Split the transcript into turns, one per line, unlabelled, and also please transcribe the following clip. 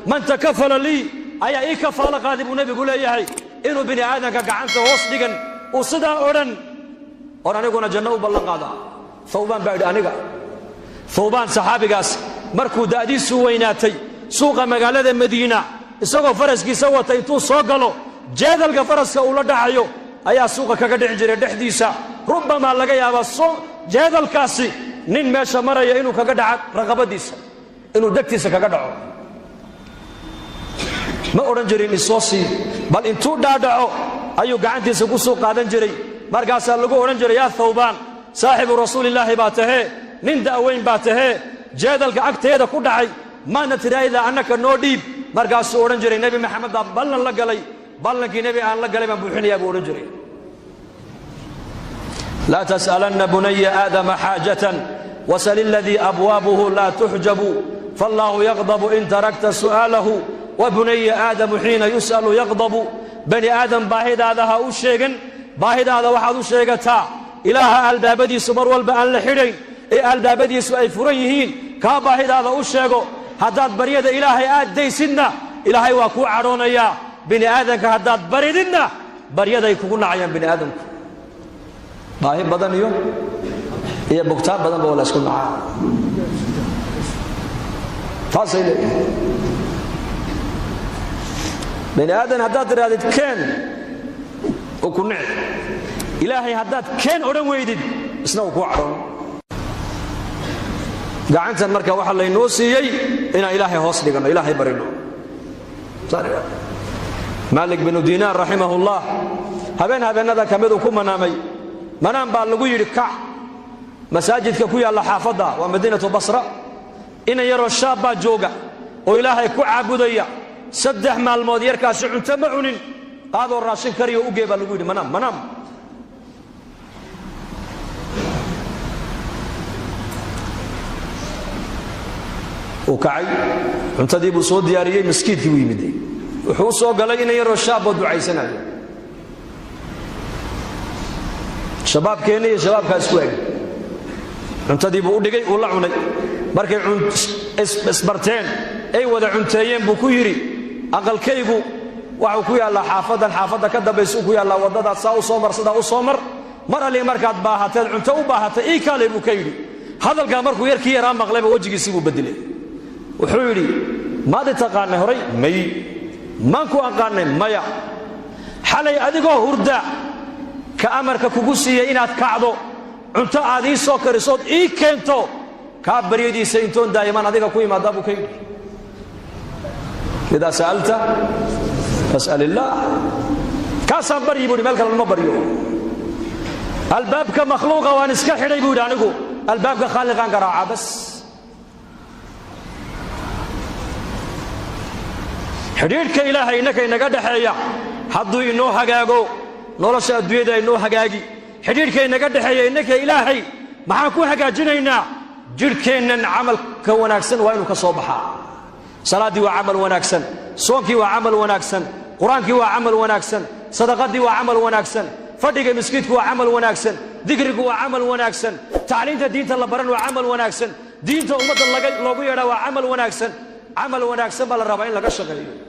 man takafala lii ayaa ii kafaalo qaaday buu nebigu leeyahay inuu bini aadanka gacanta hoos dhigan uu sidaa odhan oon aniguna janno u ballan qaada thawbaan baa idhi aniga thawbaan saxaabigaas markuu da'diisu weynaatay suuqa magaalada madiina isagoo faraskiisa wata intuu soo galo jeedalka faraska uu la dhacayo ayaa suuqa kaga dhici jiray dhexdiisa rubbamaa laga yaabaa jeedalkaasi nin meesha maraya inuu kaga dhaco raqabadiisa inuu degtiisa kaga dhaco ma odhan jirin isoo sii bal intuu dhaadhaco ayuu gacantiisa ku soo qaadan jiray markaasaa lagu odhan jiray yaa thawbaan saaxibu rasuulillaahi baa tahee nin da'weyn baa tahee jeedalka agteeda ku dhacay maadna tidhaahdaa annaka noo dhiib markaasuu odhan jiray nebi maxamed baa ballan la galay ballankii nebi aan la galay baan buuxinayaa buu odhan jiray laa tas'alanna bunaya aadama xaajatan wasal iladii abwaabuhu laa tuxjabu fallaahu yaqdabu in tarakta su'aalahu wa bunaya aadamu xiina yus'alu yaqdabu bani aadam baahidaada ha u sheegan baahidaada waxaad u sheegataa ilaaha albaabadiisu mar walba aan la xidhayn ee albaabadiisu ay furan yihiin kaa baahidaada u sheego haddaad baryada ilaahay aad daysidna ilaahay waa kuu cadhoonayaa bini aadanka haddaad barididna baryaday kugu nacayaan bini aadamku baahi badan iyo bugtaan badanba waa la isku nacaa taasay leeyihiin bini aadan haddaad tidhahdid keen oo ku nici ilaahay haddaad keen odhan weydid isna uu kuu cadhoon gacantan marka waxaa laynoo siiyey inaan ilaahay hoos dhiganno ilaahay barino maalik binu diinaar raximahullah habeennada ka miduu ku manaamay manaan baa lagu yidhi kac masaajidka ku yaalla xaafadda waa madiinatu basra inan yaroo shaab baa jooga oo ilaahay ku caabudaya 3 maalmood yarkaasi cunto ma cunin qaadoo raashin kariyo u gee baa lagu yidhi manaam uu kacay cuntadii buu soo diyaariyey maskiidkii buu yimid wuxuu soo galay inan yaroo shaab oo ducaysanayo shabaabkeenna iyo shabaabkaa isku eg cuntadii buu u dhigay uu la cunay markay isbarteen ay wada cunteeyeen buu ku yidhi aqalkaygu waxuu ku yaallaa xaafadda ka dambaysa ku yaallaa waddadaas saa u soo mar sidaa u soo mar alli markaad baahateed cunto u baahatay ii kaalay buu ka yidhi hadalkaa markuu yarkii yaraa maqlayba wejigiisii buu beddelay wuxuu yidhi maad i taqaanay horay may maan ku aqaanay maya xalay adigoo hurda ka amarka kugu siiyey inaad kacdo cunto aad ii soo karisood ii keento kaa baryadiisa intoon daa'iman adiga ku imaadaa buu ka yidhi idaa sa'alta fas'al illaah kaasaan baryi buu yidhi meel kale lama baryo albaabka makhluuqa waan iska xidhay buu yidhi anigu albaabka khaaliqaan garaacaa bas xidhiidhka ilaahay innaka inaga dhexeeya hadduu inoo hagaago nolosha adduunyada inoo hagaagi xidhiidhka inaga dhexeeya innaka ilaahay maxaan ku hagaajinaynaa jidhkeennan camalka wanaagsan waa inuu ka soo baxaa salaaddii waa camal wanaagsan soonkii waa camal wanaagsan qur-aankii waa camal wanaagsan sadaqadii waa camal wanaagsan fadhiga miskiidku waa camal wanaagsan dikrigu waa camal wanaagsan tacliinta diinta la baran waa camal wanaagsan diinta ummadda loogu yeedhaa waa camal wanaagsan baa la rabaa in laga shaqeeyo